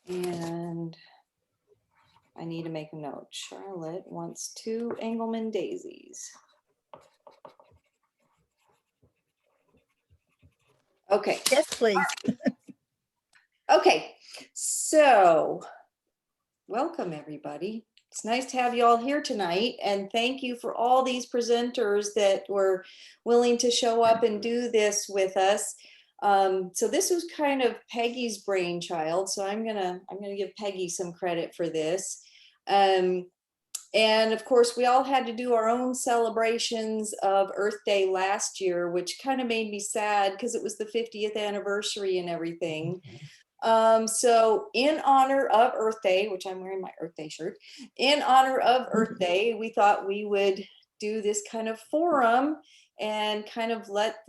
And I need to make a note. Charlotte wants 2 Engelmann daisies. Okay. Yes, please. Okay, so welcome everybody. It's nice to have you all here tonight, and thank you for all these presenters that were willing to show up and do this with us. So this was kind of Peggy's brainchild, so I'm gonna give Peggy some credit for this. And of course, we all had to do our own celebrations of Earth Day last year, which kind of made me sad because it was the 50th anniversary and everything. So in honor of Earth Day, which I'm wearing my Earth Day shirt, in honor of Earth Day, we thought we would do this kind of forum and kind of let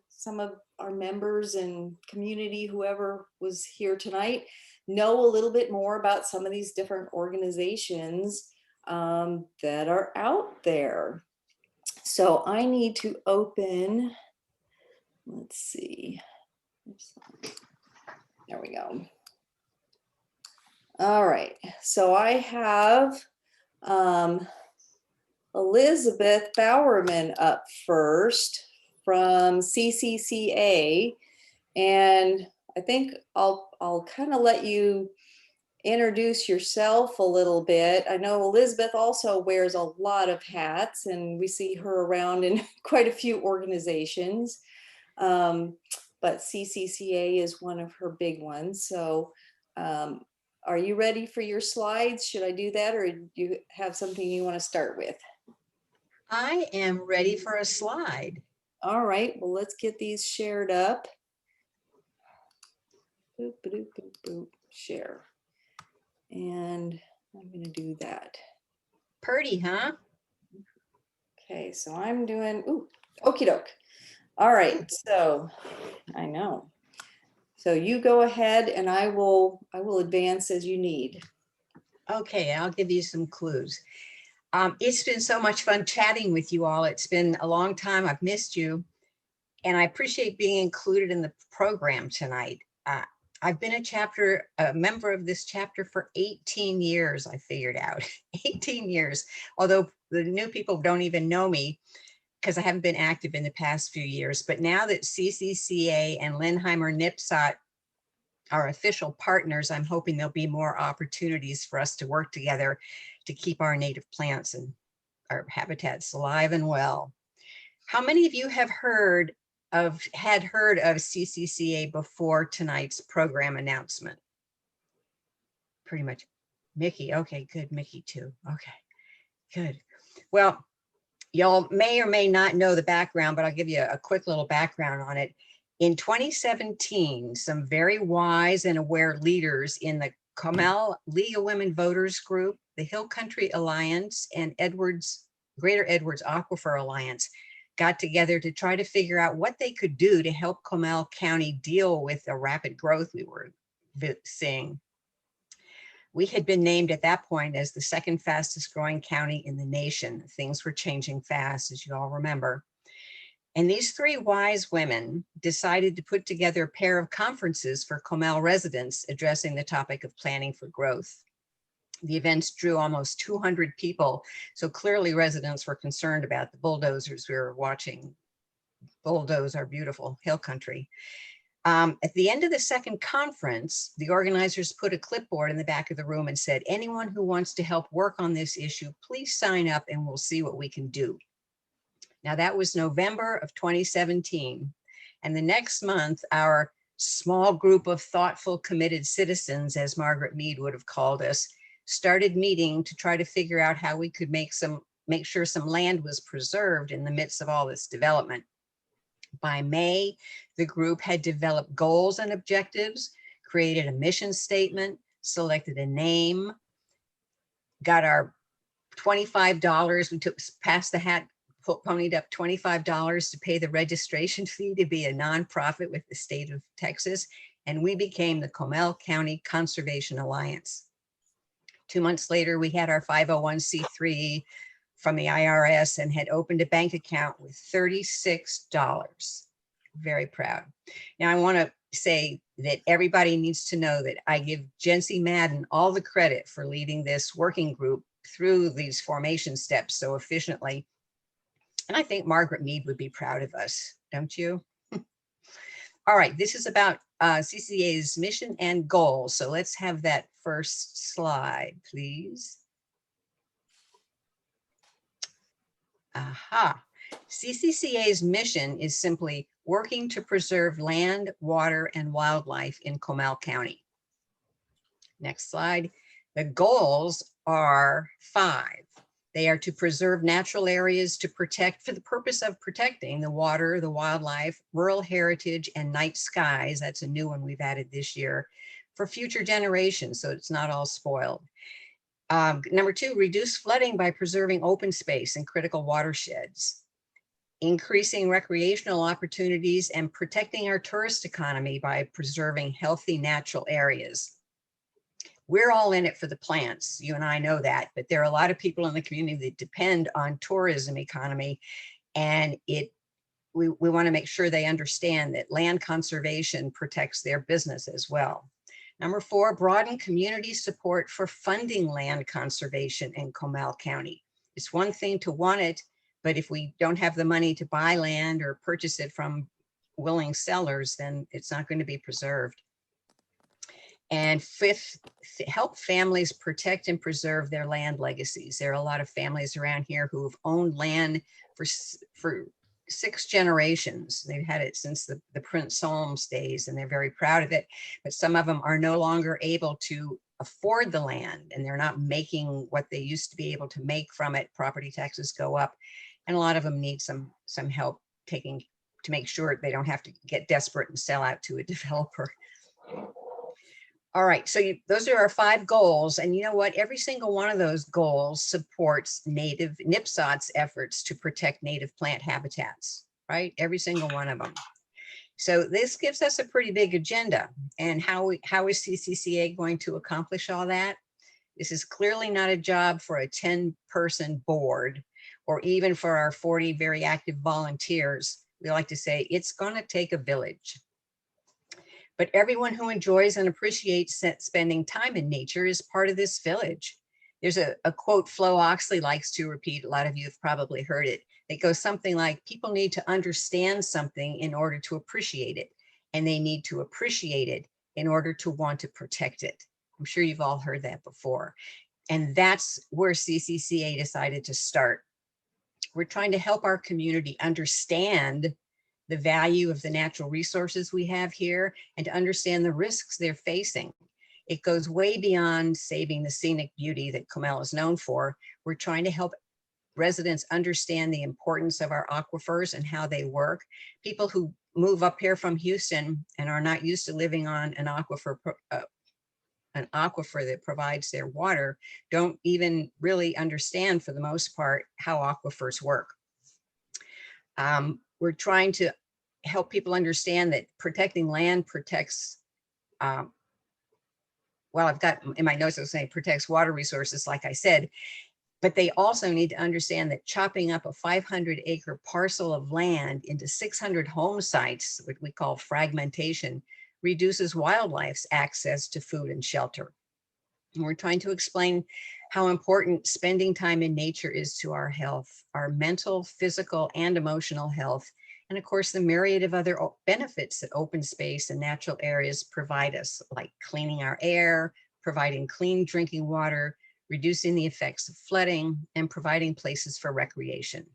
some of our members and community, whoever was here tonight, know a little bit more about some of these different organizations that are out there. So I need to open, let's see. There we go. All right, so I have Elizabeth Bowerman up first from CCCA, and I think I'll kind of let you introduce yourself a little bit. I know Elizabeth also wears a lot of hats, and we see her around in quite a few organizations. But CCCA is one of her big ones. So are you ready for your slides? Should I do that, or do you have something you want to start with? I am ready for a slide. All right, well, let's get these shared up. Boop, boop, boop, boop, share. And I'm going to do that. Purdy, huh? Okay, so I'm doing, okie doke. All right, so I know. So you go ahead and I will advance as you need. Okay, I'll give you some clues. It's been so much fun chatting with you all. It's been a long time. I've missed you. And I appreciate being included in the program tonight. I've been a member of this chapter for 18 years, I figured out. 18 years, although the new people don't even know me because I haven't been active in the past few years. But now that CCCA and Linheimer Nipsot are official partners, I'm hoping there'll be more opportunities for us to work together to keep our native plants and our habitats alive and well. How many of you had heard of CCCA before tonight's program announcement? Pretty much. Mickey, okay, good. Mickey too. Okay, good. Well, y'all may or may not know the background, but I'll give you a quick little background on it. In 2017, some very wise and aware leaders in the Comal League of Women Voters Group, the Hill Country Alliance, and Greater Edwards Aquifer Alliance got together to try to figure out what they could do to help Comal County deal with the rapid growth we were seeing. We had been named at that point as the second fastest growing county in the nation. Things were changing fast, as you all remember. And these 3 wise women decided to put together a pair of conferences for Comal residents addressing the topic of planning for growth. The events drew almost 200 people, so clearly residents were concerned about the bulldozers we were watching bulldoze our beautiful hill country. At the end of the second conference, the organizers put a clipboard in the back of the room and said, anyone who wants to help work on this issue, please sign up and we'll see what we can do. Now that was November of 2017. And the next month, our small group of thoughtful, committed citizens, as Margaret Mead would have called us, started meeting to try to figure out how we could make sure some land was preserved in the midst of all this development. By May, the group had developed goals and objectives, created a mission statement, selected a name, got our $25. We passed the hat, ponied up $25 to pay the registration fee to be a nonprofit with the state of Texas, and we became the Comal County Conservation Alliance. 2 months later, we had our 501c3 from the IRS and had opened a bank account with $36. Very proud. Now I want to say that everybody needs to know that I give Jency Madden all the credit for leading this working group through these formation steps so efficiently. And I think Margaret Mead would be proud of us, don't you? All right, this is about CCCA's mission and goals. So let's have that first slide, please. Aha. CCCA's mission is simply working to preserve land, water, and wildlife in Comal County. Next slide. The goals are 5. They are to preserve natural areas to protect for the purpose of protecting the water, the wildlife, rural heritage, and night skies. That's a new one we've added this year for future generations, so it's not all spoiled. Number 2, reduce flooding by preserving open space and critical watersheds. Increasing recreational opportunities and protecting our tourist economy by preserving healthy natural areas. We're all in it for the plants. You and I know that, but there are a lot of people in the community that depend on tourism economy, and we want to make sure they understand that land conservation protects their business as well. Number 4, broaden community support for funding land conservation in Comal County. It's one thing to want it, but if we don't have the money to buy land or purchase it from willing sellers, then it's not going to be preserved. And 5th, help families protect and preserve their land legacies. There are a lot of families around here who have owned land for 6 generations. They've had it since the Prince Holmes days, and they're very proud of it. But some of them are no longer able to afford the land, and they're not making what they used to be able to make from it. Property taxes go up, and a lot of them need some help to make sure they don't have to get desperate and sell out to a developer. All right, so those are our 5 goals, and you know what? Every single one of those goals supports native NIPSOT's efforts to protect native plant habitats, right? Every single one of them. So this gives us a pretty big agenda. And how is CCCA going to accomplish all that? This is clearly not a job for a 10-person board or even for our 40 very active volunteers. We like to say it's going to take a village. But everyone who enjoys and appreciates spending time in nature is part of this village. There's a quote Flo Oxley likes to repeat. A lot of you have probably heard it. It goes something like, people need to understand something in order to appreciate it, and they need to appreciate it in order to want to protect it. I'm sure you've all heard that before. And that's where CCCA decided to start. We're trying to help our community understand the value of the natural resources we have here and to understand the risks they're facing. It goes way beyond saving the scenic beauty that Comal is known for. We're trying to help residents understand the importance of our aquifers and how they work. People who move up here from Houston and are not used to living on an aquifer that provides their water don't even really understand, for the most part, how aquifers work. We're trying to help people understand that protecting land protects, well, I've got in my notes, I was saying protects water resources, like I said, but they also need to understand that chopping up a 500-acre parcel of land into 600 home sites, what we call fragmentation, reduces wildlife's access to food and shelter. And we're trying to explain how important spending time in nature is to our health, our mental, physical, and emotional health, and of course, the myriad of other benefits that open space and natural areas provide us, like cleaning our air, providing clean drinking water, reducing the effects of flooding, and providing places for recreation.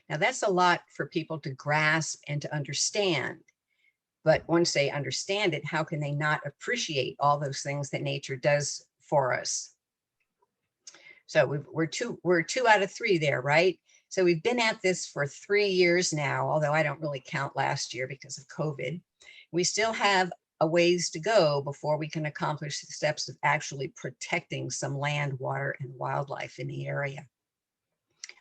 Now, that's a lot for people to grasp and to understand. But once they understand it, how can they not appreciate all those things that nature does for us? So we're two out of 3 there, right? So we've been at this for 3 years now, although I don't really count last year because of COVID. We still have a ways to go before we can accomplish the steps of actually protecting some land, water, and wildlife in the area.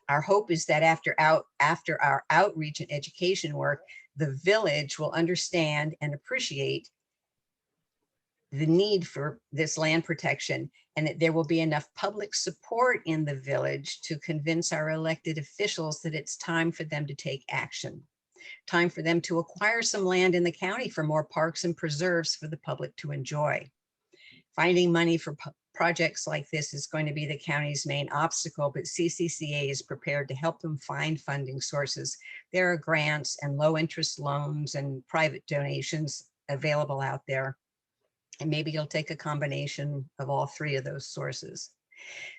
Our hope is that after our outreach and education work, the village will understand and appreciate the need for this land protection, and that there will be enough public support in the village to convince our elected officials that it's time for them to take action. Time for them to acquire some land in the county for more parks and preserves for the public to enjoy. Finding money for projects like this is going to be the county's main obstacle, but CCCA is prepared to help them find funding sources. There are grants and low interest loans and private donations available out there. And maybe you'll take a combination of all three of those sources.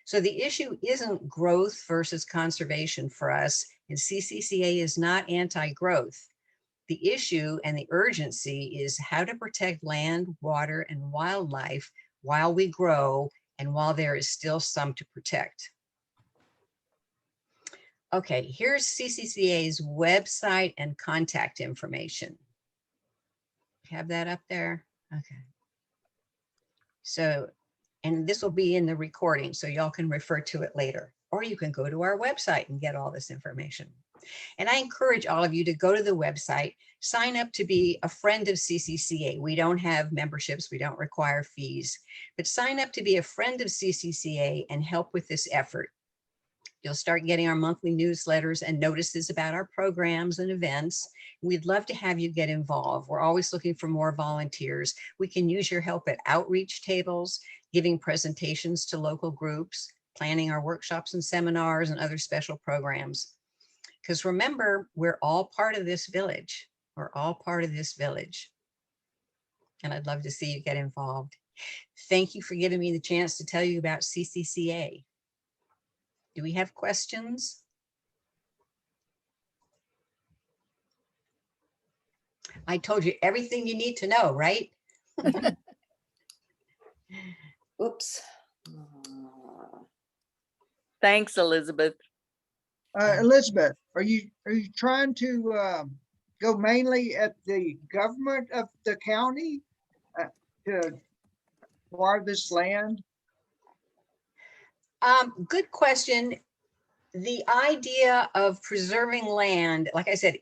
So the issue isn't growth versus conservation for us, and CCCA is not anti-growth. The issue and the urgency is how to protect land, water, and wildlife while we grow and while there is still some to protect. Okay, here's CCCA's website and contact information. Have that up there? Okay. So, and this will be in the recording, so y'all can refer to it later, or you can go to our website and get all this information. And I encourage all of you to go to the website, sign up to be a friend of CCCA. We don't have memberships, we don't require fees, but sign up to be a friend of CCCA and help with this effort. You'll start getting our monthly newsletters and notices about our programs and events. We'd love to have you get involved. We're always looking for more volunteers. We can use your help at outreach tables, giving presentations to local groups, planning our workshops and seminars and other special programs. Because remember, we're all part of this village. We're all part of this village. And I'd love to see you get involved. Thank you for giving me the chance to tell you about CCCA. Do we have questions? I told you everything you need to know, right? Oops. Thanks, Elizabeth. Elizabeth, are you trying to go mainly at the government of the county to acquire this land? Good question. The idea of preserving land, like I said,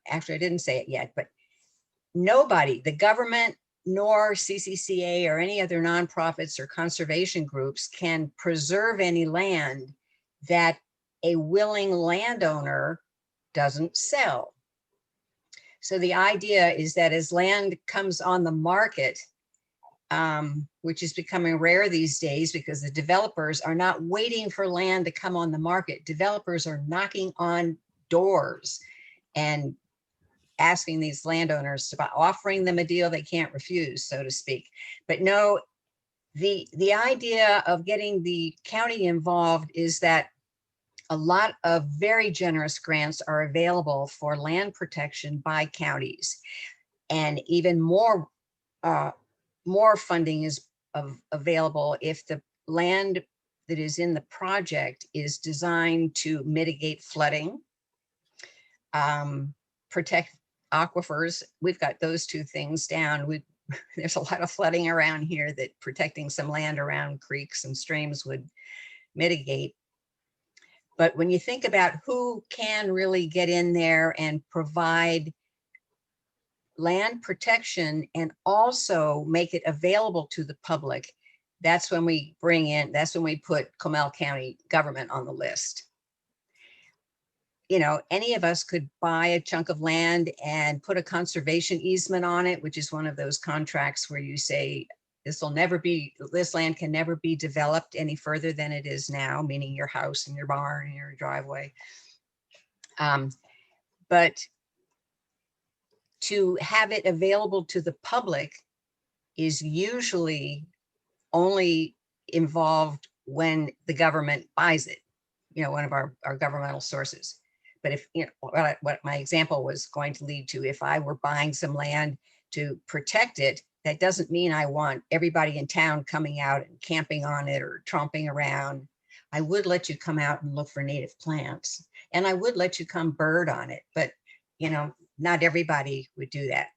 actually I didn't say it yet, but nobody, the government, nor CCCA or any other nonprofits or conservation groups can preserve any land that a willing landowner doesn't sell. So the idea is that as land comes on the market, which is becoming rare these days because the developers are not waiting for land to come on the market. Developers are knocking on doors and asking these landowners about offering them a deal they can't refuse, so to speak. But no, the idea of getting the county involved is that a lot of very generous grants are available for land protection by counties, and even more funding is available if the land that is in the project is designed to mitigate flooding, protect aquifers. We've got those two things down. There's a lot of flooding around here that protecting some land around creeks and streams would mitigate. But when you think about who can really get in there and provide land protection and also make it available to the public, that's when we put Comal County government on the list. You know, any of us could buy a chunk of land and put a conservation easement on it, which is one of those contracts where you say, this land can never be developed any further than it is now, meaning your house and your barn and your driveway. But to have it available to the public is usually only involved when the government buys it, you know, one of our governmental sources. But if, you know, what my example was going to lead to, if I were buying some land to protect it, that doesn't mean I want everybody in town coming out and camping on it or tromping around. I would let you come out and look for native plants, and I would let you come bird on it, but you know, not everybody would do that.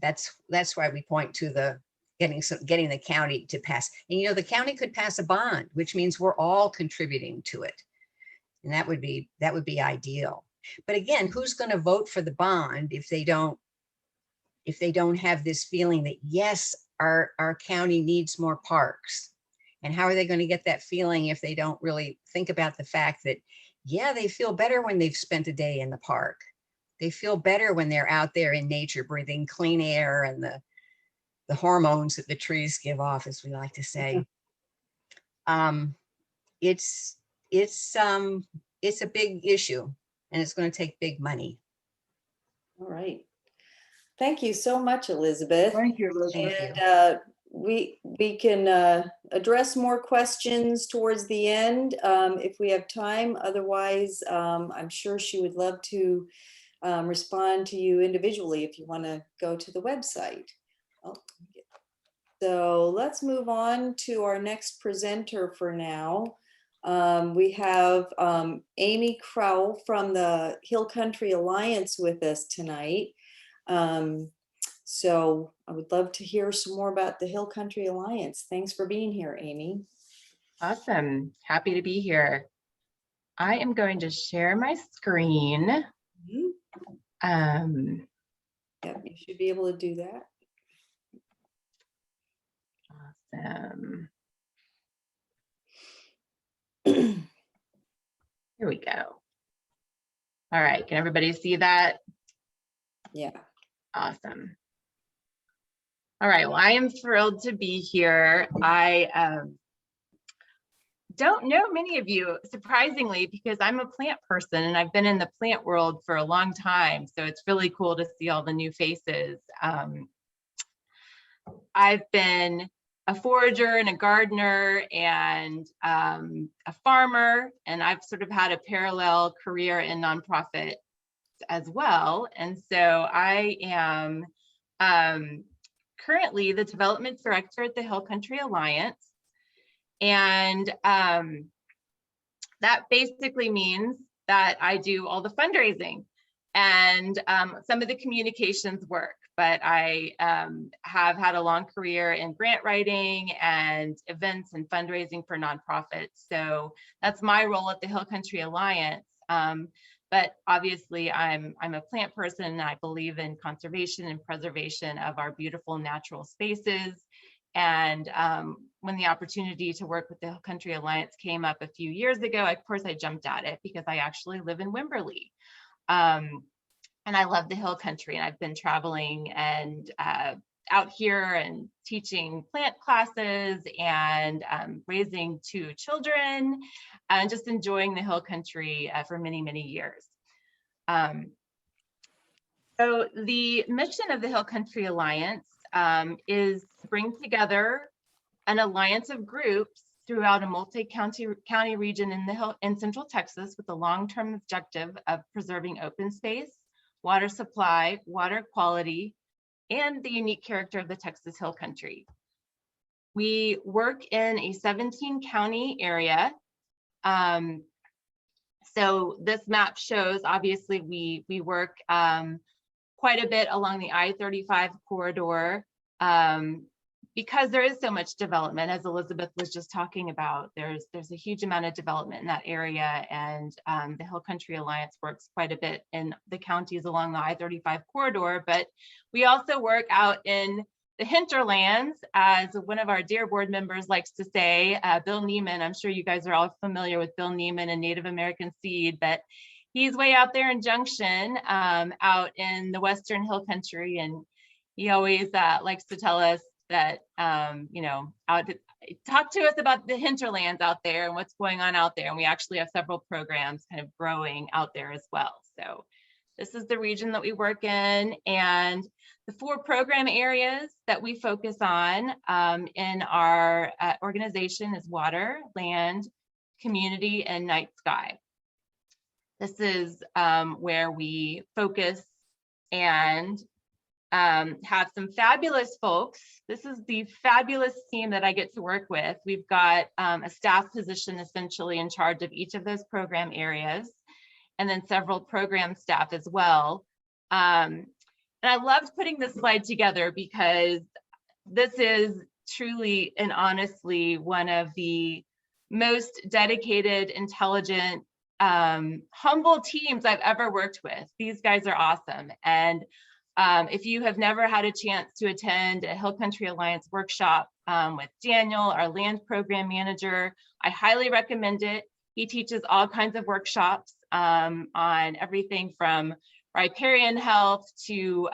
That's why we point to the getting the county to pass. And you know, the county could pass a bond, which means we're all contributing to it, and that would be ideal. But again, who's going to vote for the bond if they don't have this feeling that, yes, our county needs more parks? And how are they going to get that feeling if they don't really think about the fact that, yeah, they feel better when they've spent a day in the park, they feel better when they're out there in nature, breathing clean air and the hormones that the trees give off, as we like to say. It's a big issue, and it's going to take big money. All right. Thank you so much, Elizabeth. Thank you, Elizabeth. And we can address more questions towards the end if we have time. Otherwise, I'm sure she would love to respond to you individually if you want to go to the website. So let's move on to our next presenter for now. We have Amy Crowell from the Hill Country Alliance with us tonight. So I would love to hear some more about the Hill Country Alliance. Thanks for being here, Amy. Awesome. Happy to be here. I am going to share my screen. Yep, you should be able to do that. Awesome. Here we go. All right, can everybody see that? Yeah. Awesome. All right, well, I am thrilled to be here. I don't know many of you, surprisingly, because I'm a plant person and I've been in the plant world for a long time. So it's really cool to see all the new faces. I've been a forager and a gardener and a farmer, and I've sort of had a parallel career in nonprofit as well. And so I am currently the development director at the Hill Country Alliance. And that basically means that I do all the fundraising and some of the communications work. But I have had a long career in grant writing and events and fundraising for nonprofits. So that's my role at the Hill Country Alliance. But obviously I'm a plant person and I believe in conservation and preservation of our beautiful natural spaces. And when the opportunity to work with the Hill Country Alliance came up a few years ago, of course I jumped at it because I actually live in Wimberley. And I love the Hill Country, and I've been traveling and out here and teaching plant classes and raising 2 children and just enjoying the Hill Country for many, many years. So the mission of the Hill Country Alliance is to bring together an alliance of groups throughout a multi-county region in Central Texas with the long-term objective of preserving open space, water supply, water quality, and the unique character of the Texas Hill Country. We work in a 17-county area. So this map shows, obviously, we work quite a bit along the I-35 corridor because there is so much development, as Elizabeth was just talking about. There's a huge amount of development in that area, and the Hill Country Alliance works quite a bit in the counties along the I-35 corridor, but we also work out in the hinterlands, as one of our dear board members likes to say, Bill Neiman. I'm sure you guys are all familiar with Bill Neiman and Native American Seed, but he's way out there in Junction, out in the Western Hill Country, and he always likes to tell us that, talk to us about the hinterlands out there and what's going on out there. And we actually have several programs kind of growing out there as well. So this is the region that we work in, and the 4 program areas that we focus on in our organization is water, land, community, and night sky. This is where we focus and have some fabulous folks. This is the fabulous team that I get to work with. We've got a staff position essentially in charge of each of those program areas, and then several program staff as well. And I loved putting this slide together because this is truly and honestly one of the most dedicated, intelligent, humble teams I've ever worked with. These guys are awesome. And if you have never had a chance to attend a Hill Country Alliance workshop with Daniel, our land program manager, I highly recommend it. He teaches all kinds of workshops on everything from riparian health to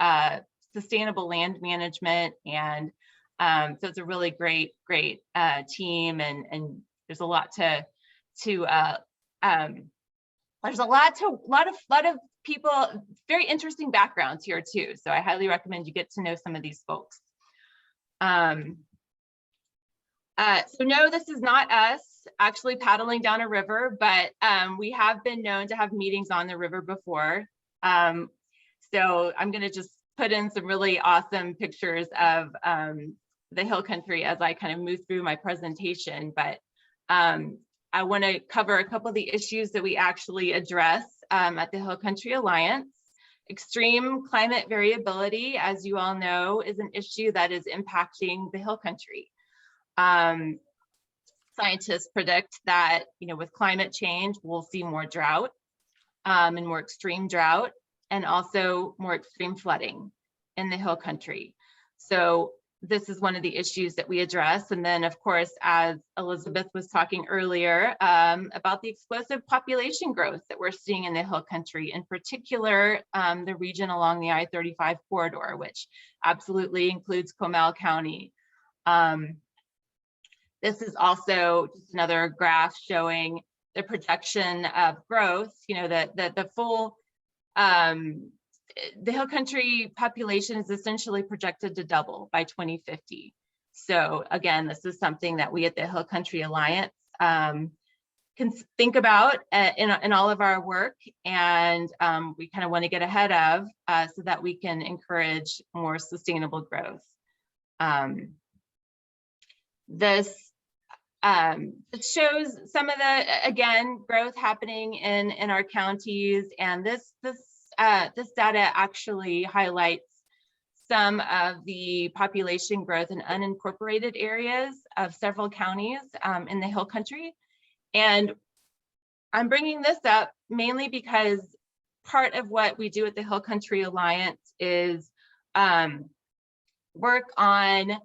sustainable land management. And so it's a really great team, and there's a lot there's a lot of people, very interesting backgrounds here too. So I highly recommend you get to know some of these folks. So no, this is not us actually paddling down a river, but we have been known to have meetings on the river before. So I'm going to just put in some really awesome pictures of the hill country as I kind of move through my presentation. But I want to cover a couple of the issues that we actually address at the Hill Country Alliance. Extreme climate variability, as you all know, is an issue that is impacting the hill country. Scientists predict that, with climate change, we'll see more drought and more extreme drought, and also more extreme flooding in the hill country. So this is one of the issues that we address. And then, of course, as Elizabeth was talking earlier about the explosive population growth that we're seeing in the hill country, in particular, the region along the I-35 corridor, which absolutely includes Comal County. This is also just another graph showing the projection of growth, the full, the hill country population is essentially projected to double by 2050. So again, this is something that we at the Hill Country Alliance can think about in all of our work, and we kind of want to get ahead of so that we can encourage more sustainable growth. This it shows some of the, again, growth happening in our counties, and this data actually highlights some of the population growth in unincorporated areas of several counties in the hill country. And I'm bringing this up mainly because part of what we do at the Hill Country Alliance is work on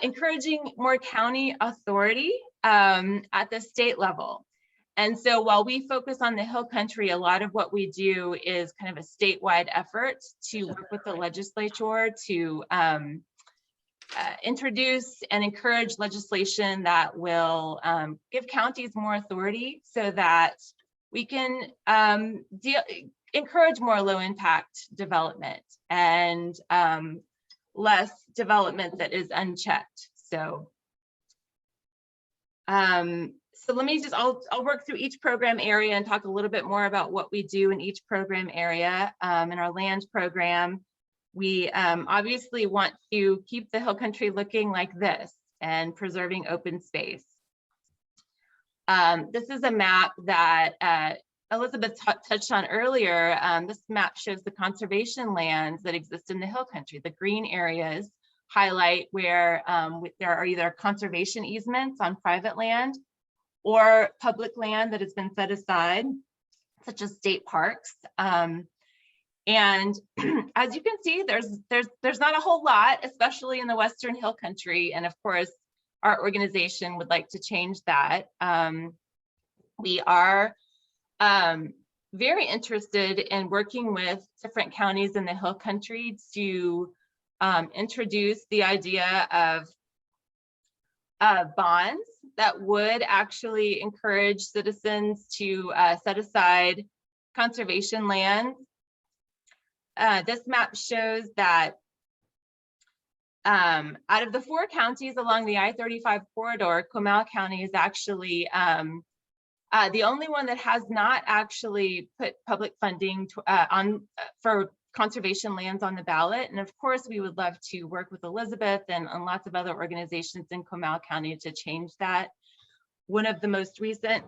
encouraging more county authority at the state level. And so while we focus on the hill country, a lot of what we do is kind of a statewide effort to work with the legislature to introduce and encourage legislation that will give counties more authority so that we can encourage more low impact development and less development that is unchecked. So so let me just, I'll work through each program area and talk a little bit more about what we do in each program area. In our land program, we obviously want to keep the hill country looking like this and preserving open space. This is a map that Elizabeth touched on earlier. This map shows the conservation lands that exist in the hill country. The green areas highlight where there are either conservation easements on private land or public land that has been set aside, such as state parks. And as you can see, there's not a whole lot, especially in the Western Hill Country. And of course, our organization would like to change that. We are very interested in working with different counties in the Hill Country to introduce the idea of bonds that would actually encourage citizens to set aside conservation land. This map shows that out of the 4 counties along the I-35 corridor, Comal County is actually the only one that has not actually put public funding for conservation lands on the ballot. And of course, we would love to work with Elizabeth and lots of other organizations in Comal County to change that. One of the most recent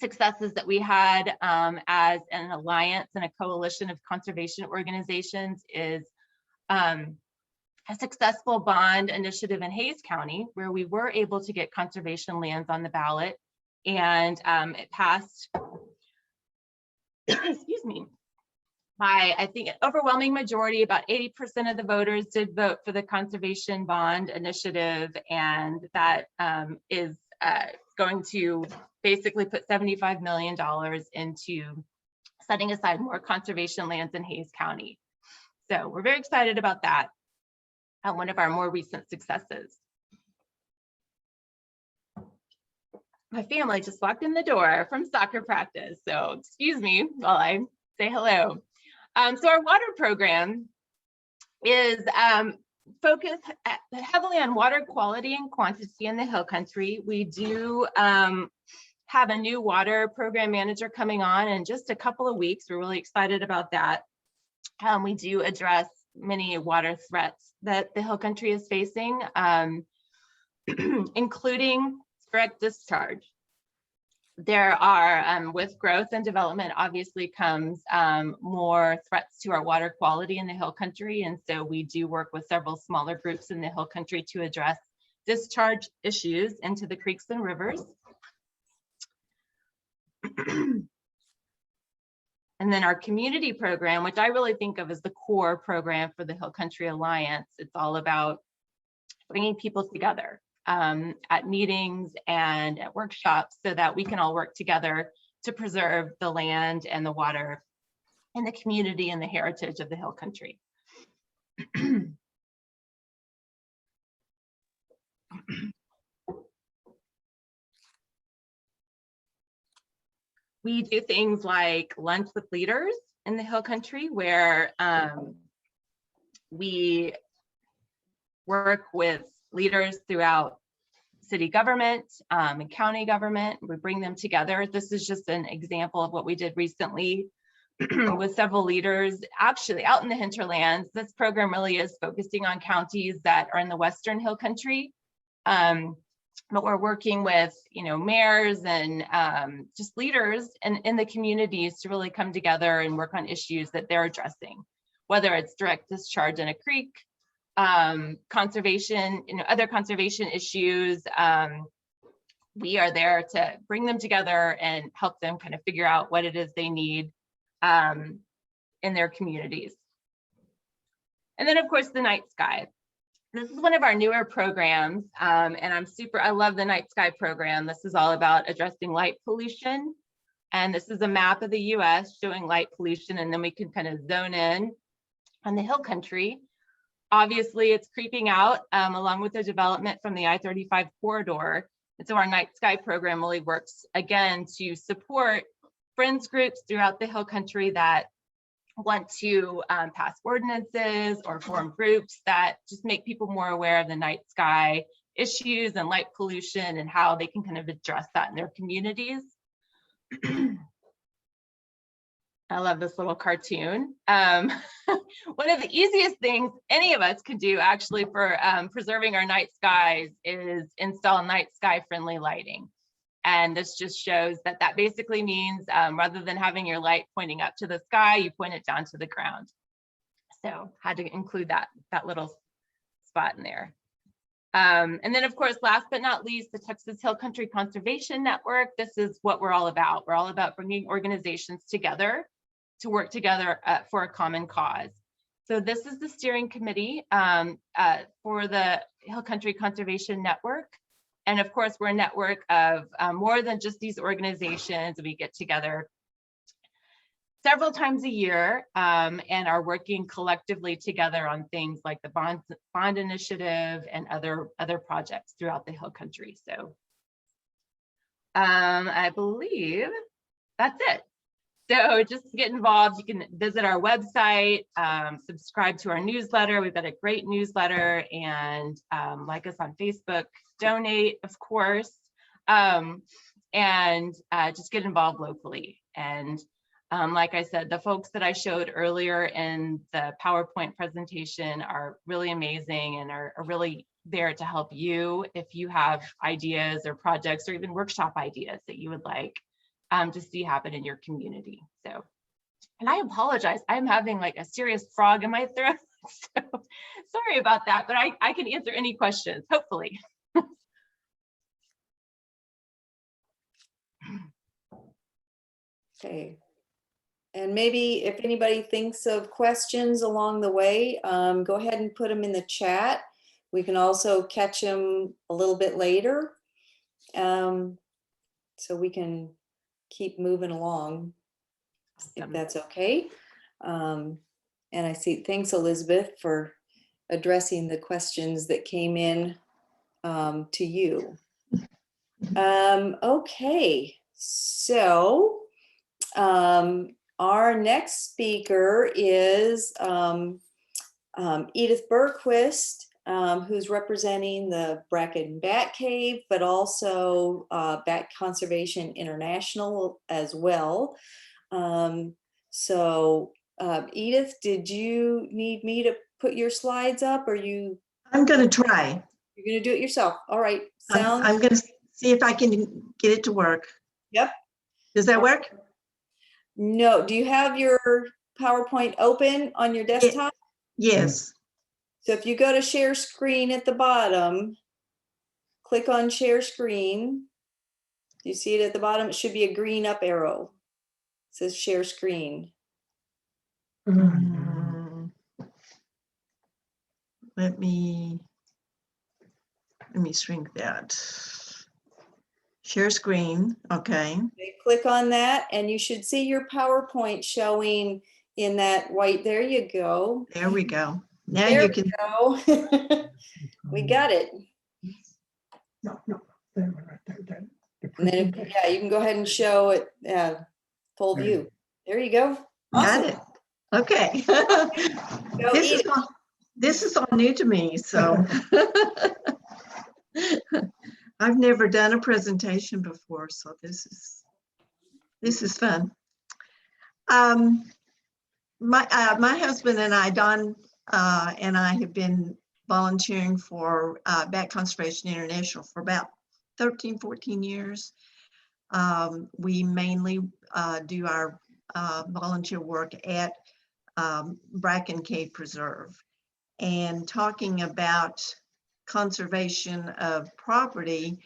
successes that we had as an alliance and a coalition of conservation organizations is a successful bond initiative in Hayes County, where we were able to get conservation lands on the ballot, and it passed, excuse me, by, I think, an overwhelming majority. About 80% of the voters did vote for the conservation bond initiative, and that is going to basically put $75 million into setting aside more conservation lands in Hayes County. So we're very excited about that. One of our more recent successes. My family just walked in the door from soccer practice, so excuse me while I say hello. So our water program is focused heavily on water quality and quantity in the Hill Country. We do have a new water program manager coming on in just a couple of weeks. We're really excited about that. We do address many water threats that the Hill Country is facing, including direct discharge. There are, with growth and development, obviously comes more threats to our water quality in the Hill Country. And so we do work with several smaller groups in the Hill Country to address discharge issues into the creeks and rivers. And then our community program, which I really think of as the core program for the Hill Country Alliance. It's all about bringing people together at meetings and at workshops so that we can all work together to preserve the land and the water and the community and the heritage of the Hill Country. We do things like lunch with leaders in the Hill Country, where we work with leaders throughout city government and county government. We bring them together. This is just an example of what we did recently with several leaders actually out in the hinterlands. This program really is focusing on counties that are in the Western Hill Country. But we're working with, mayors and just leaders in the communities to really come together and work on issues that they're addressing, whether it's direct discharge in a creek, conservation, other conservation issues. We are there to bring them together and help them kind of figure out what it is they need in their communities. And then of course, the night sky. This is one of our newer programs, and I love the Night Sky program. This is all about addressing light pollution. And this is a map of the US showing light pollution, and then we can kind of zone in on the Hill Country. Obviously, it's creeping out along with the development from the I-35 corridor. And so our Night Sky program really works, again, to support friends groups throughout the Hill Country that want to pass ordinances or form groups that just make people more aware of the night sky issues and light pollution and how they can kind of address that in their communities. I love this little cartoon. One of the easiest things any of us can do actually for preserving our night skies is install night sky friendly lighting. And this just shows that basically means rather than having your light pointing up to the sky, you point it down to the ground. So had to include that little spot in there. And then of course, last but not least, the Texas Hill Country Conservation Network. This is what we're all about. We're all about bringing organizations together to work together for a common cause. So this is the steering committee for the Hill Country Conservation Network. And of course, we're a network of more than just these organizations. We get together several times a year and are working collectively together on things like the bond initiative and other projects throughout the Hill Country. So I believe that's it. So just to get involved, you can visit our website, subscribe to our newsletter. We've got a great newsletter, and like us on Facebook, donate, of course, and just get involved locally. And like I said, the folks that I showed earlier in the PowerPoint presentation are really amazing and are really there to help you if you have ideas or projects or even workshop ideas that you would like to see happen in your community. So, and I apologize, I'm having like a serious frog in my throat. So sorry about that, but I can answer any questions, hopefully. Okay. And maybe if anybody thinks of questions along the way, go ahead and put them in the chat. We can also catch them a little bit later. So we can keep moving along. if that's okay. And I see, thanks Elizabeth for addressing the questions that came in to you. Okay, so our next speaker is Edith Bergquist, who's representing the Bracken Bat Cave, but also Bat Conservation International as well. Edith, did you need me to put your slides up, or you? I'm going to try. You're going to do it yourself. All right. I'm going to see if I can get it to work. Yep. Does that work? No. Do you have your PowerPoint open on your desktop? Yes. So if you go to share screen at the bottom, click on share screen. You see it at the bottom? It should be a green up arrow. It says share screen. Let me shrink that. Share screen. Okay. Okay, click on that and you should see your PowerPoint showing in that white. There you go. There we go. Now There you can go. We got it. And then, yeah, you can go ahead and show it full view. There you go. Awesome. Got it. Okay. Go This is all new to me, so I've never done a presentation before, so this is fun. My husband and I, Don and I, have been volunteering for Bat Conservation International for about 13, 14 years. We mainly do our volunteer work at Bracken Cave Preserve. And talking about conservation of property,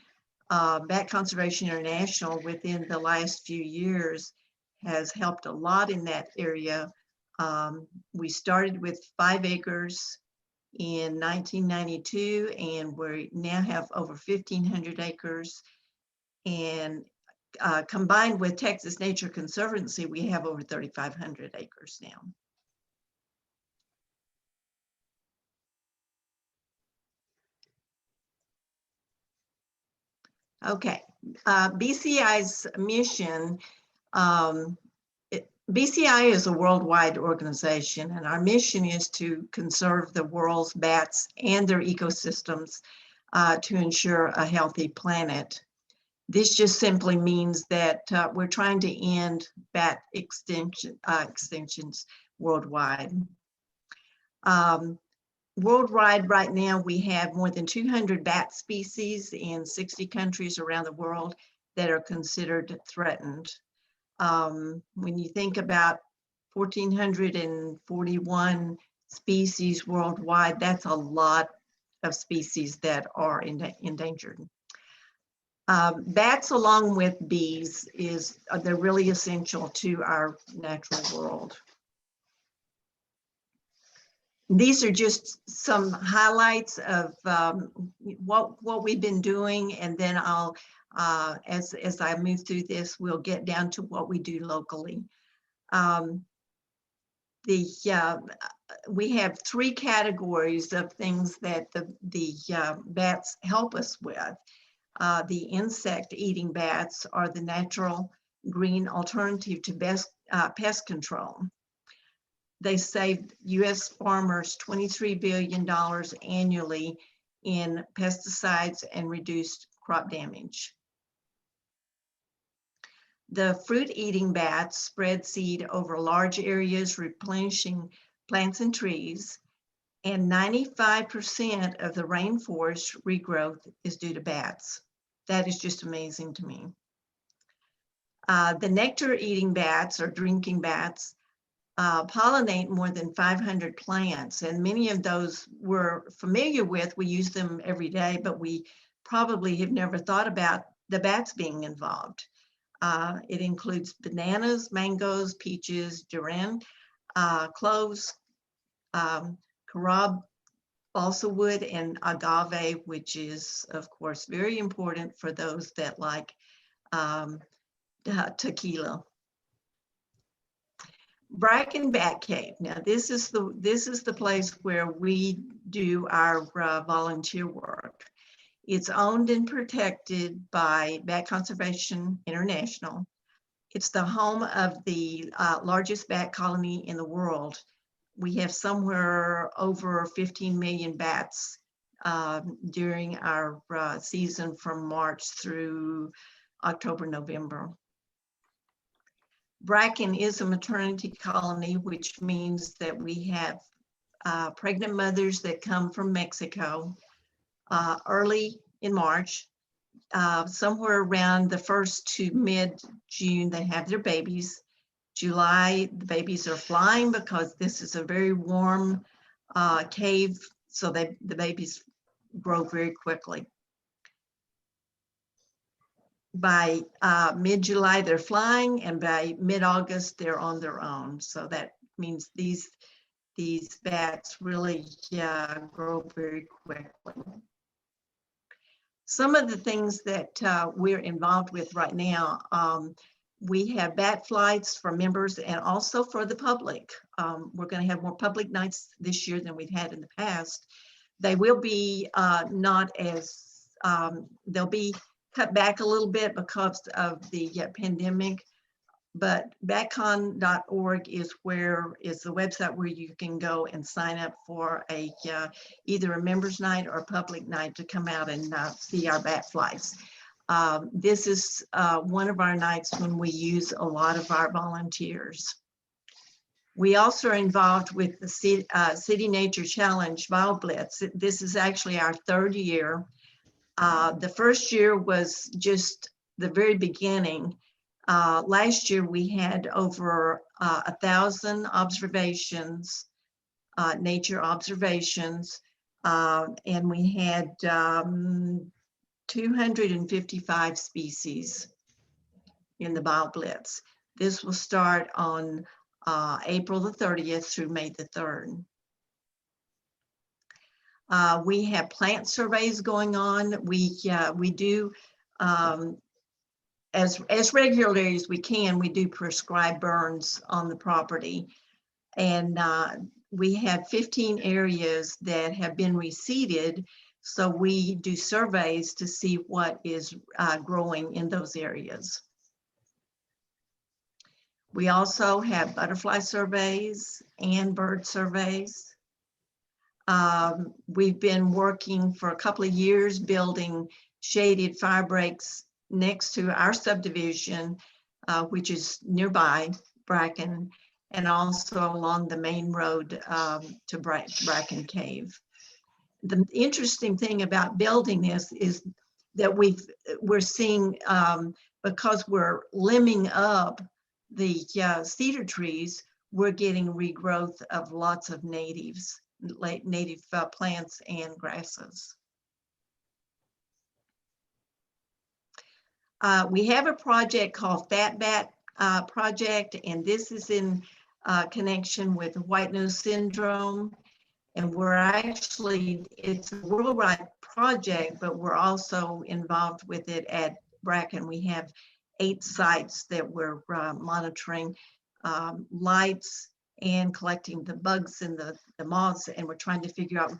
Bat Conservation International within the last few years has helped a lot in that area. We started with 5 acres in 1992, and we now have over 1,500 acres. And combined with Texas Nature Conservancy, we have over 3,500 acres now. Okay, BCI's mission, BCI is a worldwide organization, and our mission is to conserve the world's bats and their ecosystems to ensure a healthy planet. This just simply means that we're trying to end bat extinctions worldwide. Worldwide right now, we have more than 200 bat species in 60 countries around the world that are considered threatened. When you think about 1,441 species worldwide, that's a lot of species that are endangered. Bats, along with bees, they're really essential to our natural world. These are just some highlights of what we've been doing, and then I'll, as I move through this, we'll get down to what we do locally. We have 3 categories of things that the bats help us with. The insect-eating bats are the natural green alternative to pest control. They saved U.S. farmers $23 billion annually in pesticides and reduced crop damage. The fruit-eating bats spread seed over large areas, replenishing plants and trees, and 95% of the rainforest regrowth is due to bats. That is just amazing to me. The nectar-eating bats, or drinking bats, pollinate more than 500 plants, and many of those we're familiar with. We use them every day, but we probably have never thought about the bats being involved. It includes bananas, mangoes, peaches, durian, cloves, carob, balsa wood, and agave, which is, of course, very important for those that like tequila. Bracken Bat Cave. Now, this is the place where we do our volunteer work. It's owned and protected by Bat Conservation International. It's the home of the largest bat colony in the world. We have somewhere over 15 million bats during our season from March through October, November. Bracken is a maternity colony, which means that we have pregnant mothers that come from Mexico early in March. Somewhere around the 1st to mid-June, they have their babies. July, the babies are flying because this is a very warm cave, so the babies grow very quickly. By mid-July, they're flying, and by mid-August, they're on their own. So that means these bats really grow very quickly. Some of the things that we're involved with right now, we have bat flights for members and also for the public. We're going to have more public nights this year than we've had in the past. They will be not as, they'll be cut back a little bit because of the pandemic, but batcon.org is the website where you can go and sign up for either a members night or a public night to come out and see our bat flights. This is one of our nights when we use a lot of our volunteers. We also are involved with the City Nature Challenge Bio Blitz. This is actually our 3rd year. The first year was just the very beginning. Last year we had over 1,000 observations, nature observations, and we had 255 species in the Bio Blitz. This will start on April the 30th through May the 3rd. We have plant surveys going on. We do, as regularly as we can, we do prescribe burns on the property. And we have 15 areas that have been reseeded. So we do surveys to see what is growing in those areas. We also have butterfly surveys and bird surveys. We've been working for a couple of years building shaded fire breaks next to our subdivision, which is nearby Bracken, and also along the main road to Bracken Cave. The interesting thing about building this is that we're seeing, because we're limbing up the cedar trees, we're getting regrowth of lots of native plants and grasses. We have a project called Fat Bat Project, and this is in connection with white nose syndrome. And we're actually, it's a worldwide project, but we're also involved with it at Bracken. We have 8 sites that we're monitoring lights and collecting the bugs and the moths, and we're trying to figure out,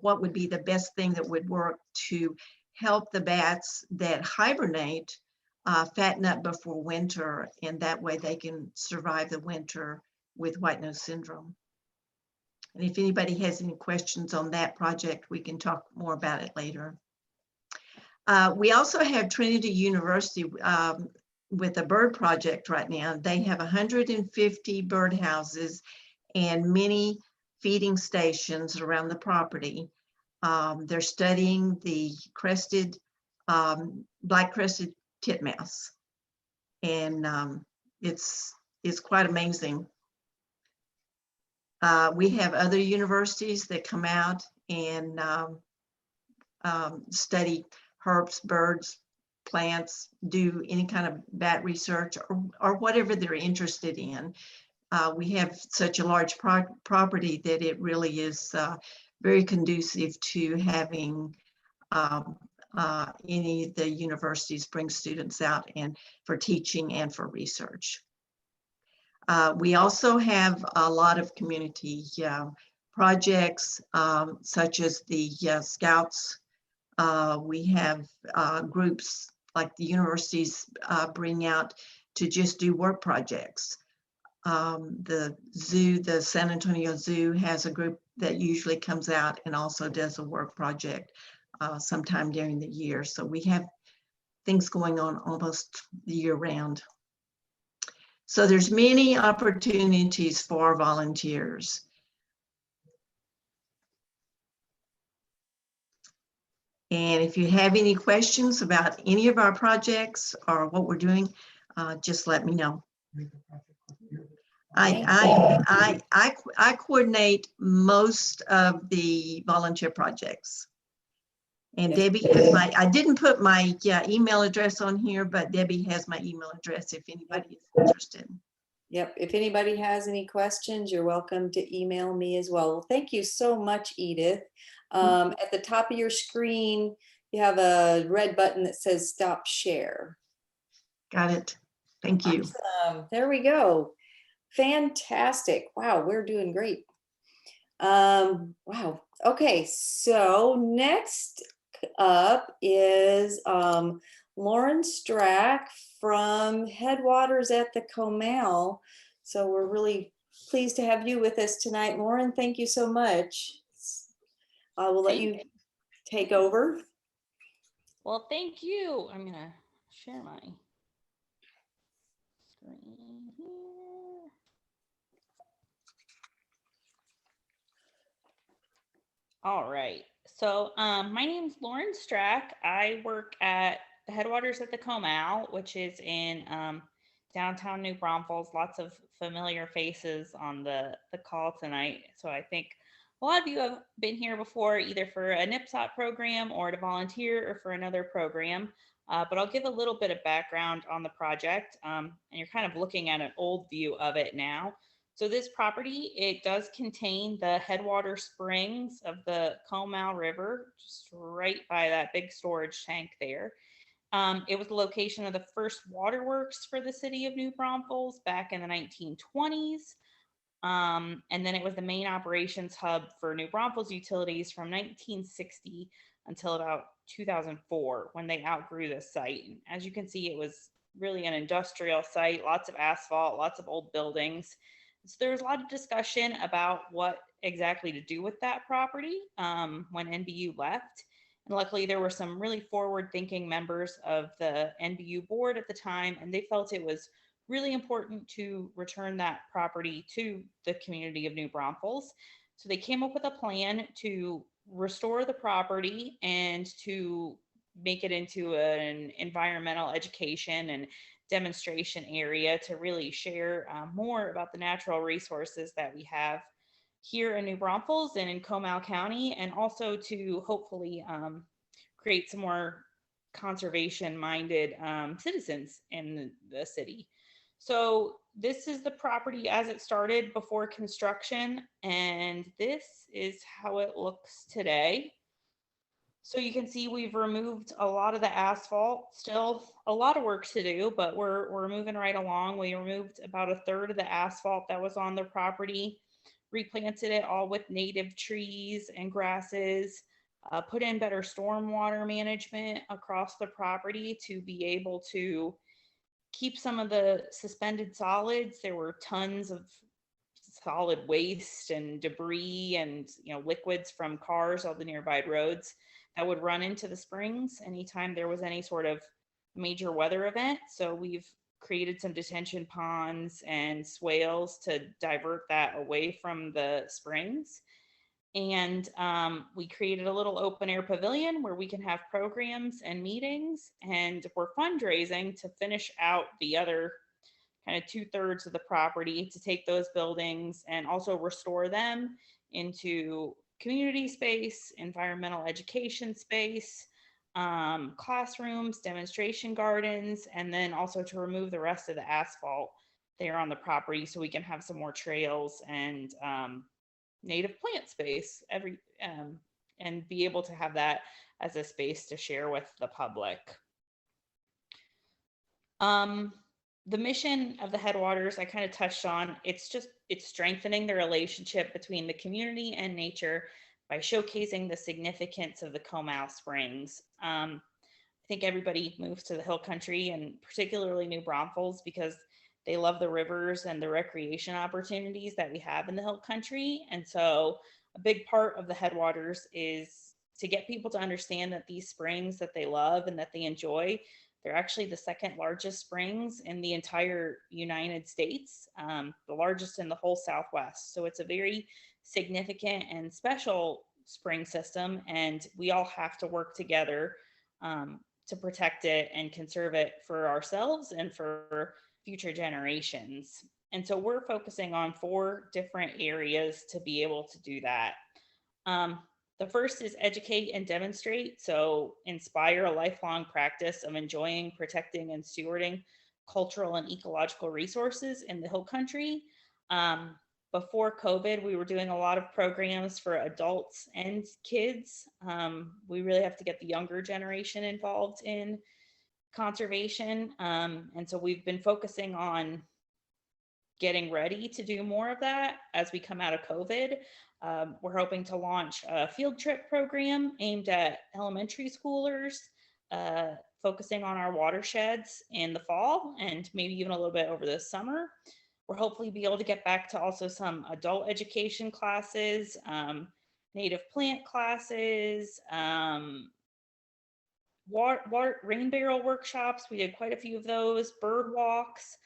what would be the best thing that would work to help the bats that hibernate fatten up before winter, and that way they can survive the winter with white nose syndrome. And if anybody has any questions on that project, we can talk more about it later. We also have Trinity University with a bird project right now. They have 150 birdhouses and many feeding stations around the property. They're studying the black-crested titmouse, and it's quite amazing. We have other universities that come out and study herbs, birds, plants, do any kind of bat research or whatever they're interested in. We have such a large property that it really is very conducive to having any of the universities bring students out and for teaching and for research. We also have a lot of community projects, such as the Scouts. We have groups like the universities bring out to just do work projects. The zoo, the San Antonio Zoo, has a group that usually comes out and also does a work project sometime during the year. So we have things going on almost year round. So there's many opportunities for volunteers. And if you have any questions about any of our projects or what we're doing, just let me know. I coordinate most of the volunteer projects. And Yes. Debbie has I didn't put my email address on here, but Debbie has my email address if anybody is interested. Yep. If anybody has any questions, you're welcome to email me as well. Well, thank you so much, Edith. At the top of your screen, you have a red button that says stop share. Got it. Thank you. Awesome. There we go. Fantastic. Wow, we're doing great. Wow. Okay, so next up is Lauren Strack from Headwaters at the Comal. So we're really pleased to have you with us tonight. Lauren, thank you so much. I will let you take over. Well, thank you. I'm gonna share my screen here. All right. So my name's Lauren Strack. I work at the Headwaters at the Comal, which is in downtown New Braunfels. Lots of familiar faces on the call tonight. So I think a lot of you have been here before, either for a NIPSOT program or to volunteer or for another program. But I'll give a little bit of background on the project. And you're kind of looking at an old view of it now. So this property, it does contain the headwater springs of the Comal River, just right by that big storage tank there. It was the location of the first waterworks for the city of New Braunfels back in the 1920s. And then it was the main operations hub for New Braunfels utilities from 1960 until about 2004 when they outgrew the site. And as you can see, it was really an industrial site, lots of asphalt, lots of old buildings. So there was a lot of discussion about what exactly to do with that property when NBU left. And luckily there were some really forward-thinking members of the NBU board at the time, and they felt it was really important to return that property to the community of New Braunfels. So they came up with a plan to restore the property and to make it into an environmental education and demonstration area to really share more about the natural resources that we have here in New Braunfels and in Comal County, and also to hopefully create some more conservation-minded citizens in the city. So this is the property as it started before construction, and this is how it looks today. So you can see we've removed a lot of the asphalt, still a lot of work to do, but we're moving right along. We removed about a third of the asphalt that was on the property, replanted it all with native trees and grasses, put in better stormwater management across the property to be able to keep some of the suspended solids. There were tons of solid waste and debris and liquids from cars on the nearby roads that would run into the springs anytime there was any sort of major weather event. So we've created some detention ponds and swales to divert that away from the springs. And we created a little open air pavilion where we can have programs and meetings, and we're fundraising to finish out the other kind of 2/3 of the property to take those buildings and also restore them into community space, environmental education space, classrooms, demonstration gardens, and then also to remove the rest of the asphalt there on the property so we can have some more trails and native plant space and be able to have that as a the mission of the Headwaters, I kind of touched on, it's strengthening the relationship between the community and nature by showcasing the significance of the Comal Springs. I think everybody moves to the hill country, and particularly New Braunfels, because they love the rivers and the recreation opportunities that we have in the hill country. And so a big part of the Headwaters is to get people to understand that these springs that they love and that they enjoy, they're actually the second largest springs in the entire United States, the largest in the whole Southwest. So it's a very significant and special spring system, and we all have to work together to protect it and conserve it for ourselves and for future generations. And so we're focusing on 4 different areas to be able to do that. The first is educate and demonstrate. So inspire a lifelong practice of enjoying, protecting, and stewarding cultural and ecological resources in the hill country. Before COVID, we were doing a lot of programs for adults and kids. We really have to get the younger generation involved in conservation. And so we've been focusing on getting ready to do more of that as we come out of COVID. We're hoping to launch a field trip program aimed at elementary schoolers, focusing on our watersheds in the fall and maybe even a little bit over the summer. We'll hopefully be able to get back to also some adult education classes, native plant classes, rain barrel workshops. We did quite a few of those, bird walks.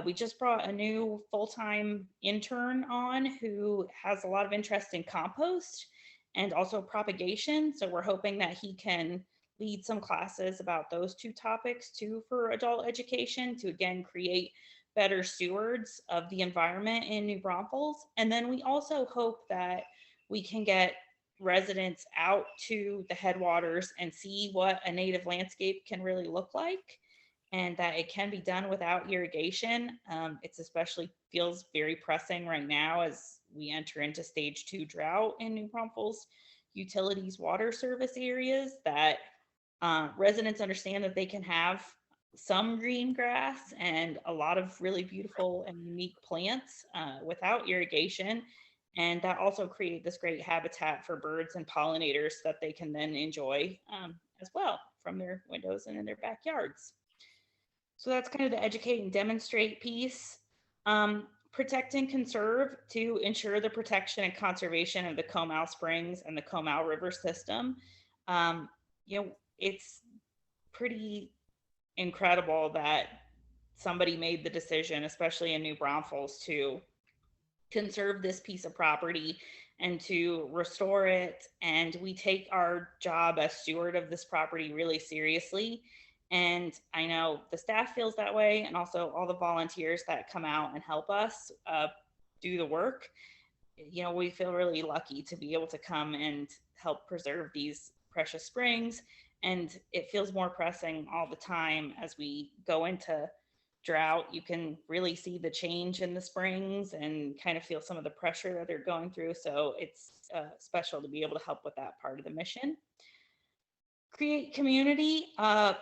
We just brought a new full-time intern on who has a lot of interest in compost and also propagation. So we're hoping that he can lead some classes about those 2 topics too for adult education to again create better stewards of the environment in New Braunfels. And then we also hope that we can get residents out to the Headwaters and see what a native landscape can really look like, and that it can be done without irrigation. It's especially feels very pressing right now as we enter into stage 2 drought in New Braunfels utilities water service areas, that residents understand that they can have some green grass and a lot of really beautiful and unique plants without irrigation. And that also create this great habitat for birds and pollinators that they can then enjoy as well from their windows and in their backyards. So that's kind of the educate and demonstrate piece. Protect and conserve to ensure the protection and conservation of the Comal Springs and the Comal River system. It's pretty incredible that somebody made the decision, especially in New Braunfels, to conserve this piece of property and to restore it. And we take our job as steward of this property really seriously. And I know the staff feels that way, and also all the volunteers that come out and help us do the work. We feel really lucky to be able to come and help preserve these precious springs. And it feels more pressing all the time as we go into drought. You can really see the change in the springs and kind of feel some of the pressure that they're going through. So it's special to be able to help with that part of the mission. Create community,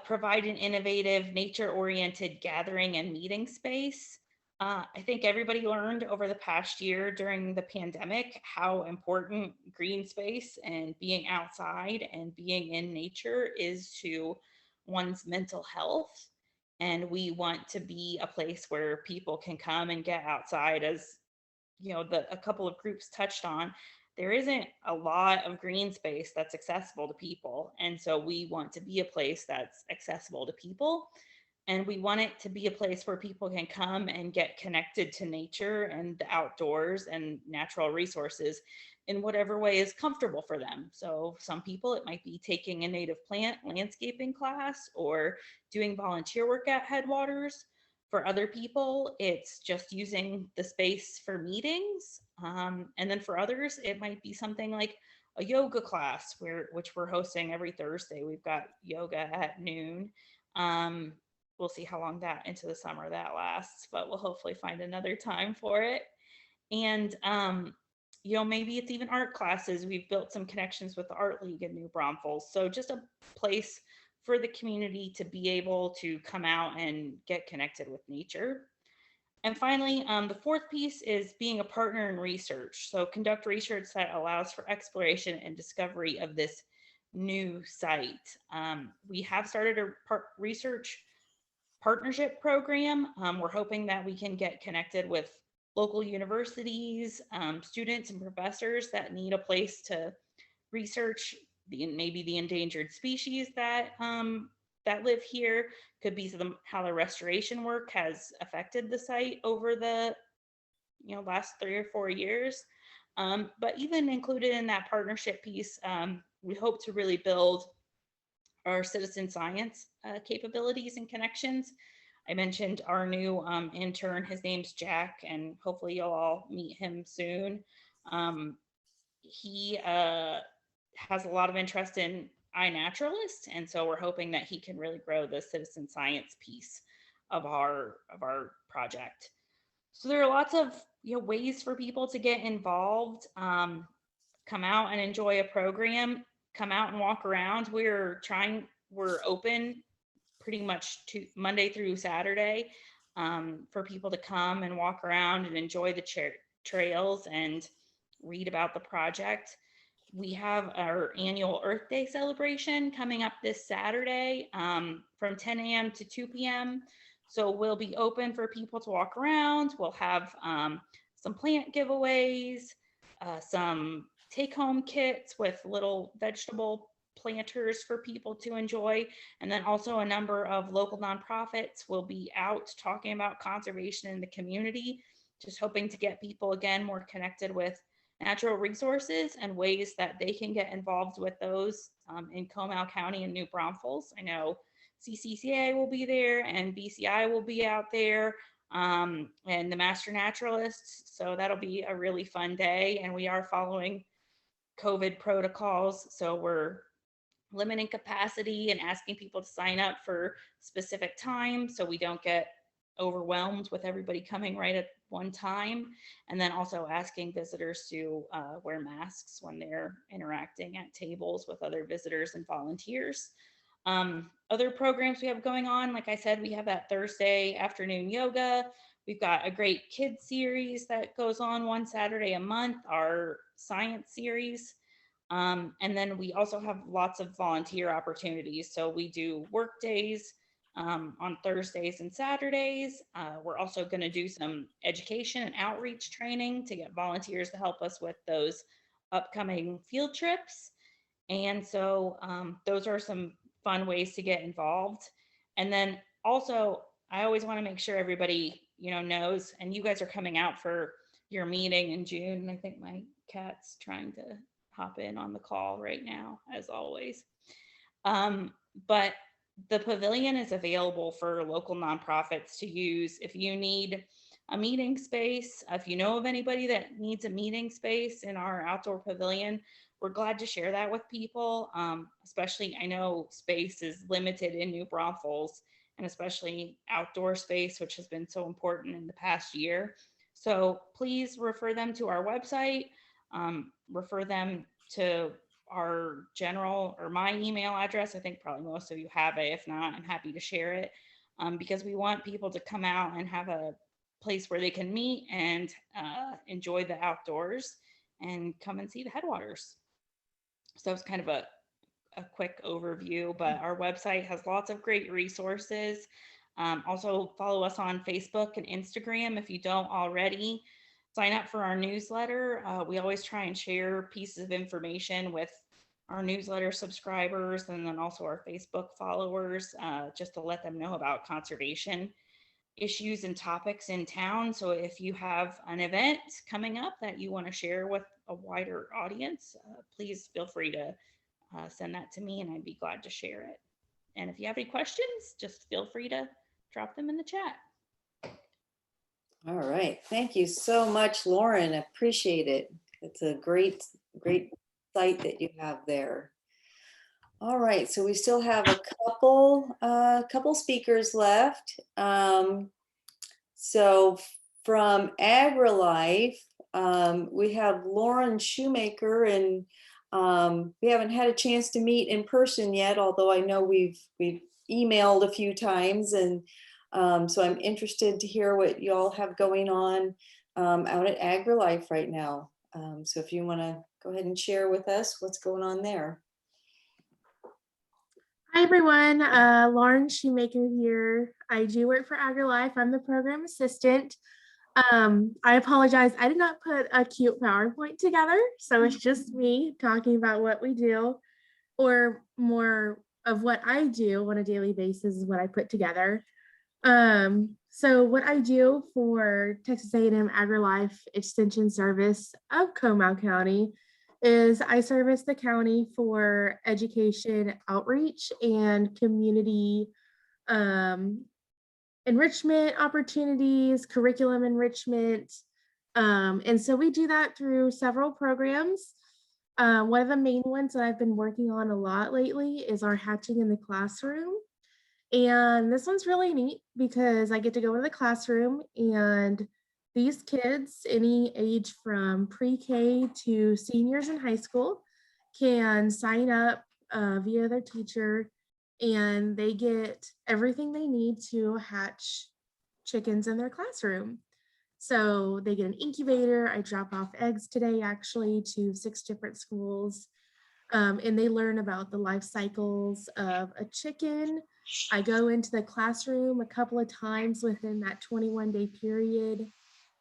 provide an innovative nature-oriented gathering and meeting space. I think everybody learned over the past year during the pandemic how important green space and being outside and being in nature is to one's mental health. And we want to be a place where people can come and get outside. As a couple of groups touched on, there isn't a lot of green space that's accessible to people. And so we want to be a place that's accessible to people. And we want it to be a place where people can come and get connected to nature and the outdoors and natural resources in whatever way is comfortable for them. So some people, it might be taking a native plant landscaping class or doing volunteer work at Headwaters. For other people, it's just using the space for meetings. And then for others, it might be something like a yoga class, which we're hosting every Thursday. We've got yoga at noon. We'll see how long that into the summer that lasts, but we'll hopefully find another time for it. And maybe it's even art classes. We've built some connections with the Art League in New Braunfels. So just a place for the community to be able to come out and get connected with nature. And finally, the fourth piece is being a partner in research. So conduct research that allows for exploration and discovery of this new site. We have started a research partnership program. We're hoping that we can get connected with local universities, students and professors that need a place to research maybe the endangered species that that live here. Could be how the restoration work has affected the site over the last 3 or 4 years. But even included in that partnership piece, we hope to really build our citizen science capabilities and connections. I mentioned our new intern, his name's Jack, and hopefully you'll all meet him soon. He has a lot of interest in iNaturalist, and so we're hoping that he can really grow the citizen science piece of our project. So there are lots of ways for people to get involved. Come out and enjoy a program. Come out and walk around. We're open pretty much to Monday through Saturday for people to come and walk around and enjoy the trails and read about the project. We have our annual Earth Day celebration coming up this Saturday from 10 a.m. to 2 p.m. So we'll be open for people to walk around. We'll have some plant giveaways, some take-home kits with little vegetable planters for people to enjoy. And then also a number of local nonprofits will be out talking about conservation in the community, just hoping to get people again more connected with natural resources and ways that they can get involved with those in Comal County and New Braunfels. I know CCCA will be there and BCI will be out there and the Master Naturalists. So that'll be a really fun day. And we are following COVID protocols. So we're limiting capacity and asking people to sign up for specific times so we don't get overwhelmed with everybody coming right at one time. And then also asking visitors to wear masks when they're interacting at tables with other visitors and volunteers. Other programs we have going on, like I said, we have that Thursday afternoon yoga. We've got a great kids series that goes on one Saturday a month, our science series. And then we also have lots of volunteer opportunities. So we do work days on Thursdays and Saturdays. We're also going to do some education and outreach training to get volunteers to help us with those upcoming field trips. And so those are some fun ways to get involved. And then also, I always want to make sure everybody, knows, and you guys are coming out for your meeting in June. And I think my cat's trying to hop in on the call right now, as always. But the Pavilion is available for local nonprofits to use if you need a meeting space. If you know of anybody that needs a meeting space in our outdoor pavilion, we're glad to share that with people. Especially, I know space is limited in New Braunfels, and especially outdoor space, which has been so important in the past year. So please refer them to our website, refer them to our general or my email address. I think probably most of you have it. If not, I'm happy to share it because we want people to come out and have a place where they can meet and enjoy the outdoors and come and see the headwaters. So it's kind of a quick overview, but our website has lots of great resources. Also follow us on Facebook and Instagram if you don't already. Sign up for our newsletter. We always try and share pieces of information with our newsletter subscribers and then also our Facebook followers, just to let them know about conservation issues and topics in town. So if you have an event coming up that you want to share with a wider audience, please feel free to send that to me and I'd be glad to share it. And if you have any questions, just feel free to drop them in the chat. All right. Thank you so much, Lauren. I appreciate it. It's a great site that you have there. All right. So we still have a couple speakers left. So from AgriLife, we have Lauren Shumacher, and We haven't had a chance to meet in person yet, although I know we've emailed a few times, and so I'm interested to hear what you all have going on out at AgriLife right now. So if you want to go ahead and share with us what's going on there. Hi everyone, Lauren Shumacher here. I do work for AgriLife. I'm the program assistant. I apologize, I did not put a cute PowerPoint together, so it's just me talking about what we do, or more of what I do on a daily basis is what I put together. So what I do for Texas A&M AgriLife Extension Service of Comal County is I service the county for education outreach and community enrichment opportunities, curriculum enrichment. And so we do that through several programs. One of the main ones that I've been working on a lot lately is our Hatching in the Classroom. And this one's really neat because I get to go into the classroom, and these kids, any age from pre-K to seniors in high school, can sign up via their teacher, and they get everything they need to hatch chickens in their classroom. So they get an incubator. I drop off eggs today, actually, to 6 different schools. And they learn about the life cycles of a chicken. I go into the classroom a couple of times within that 21-day period,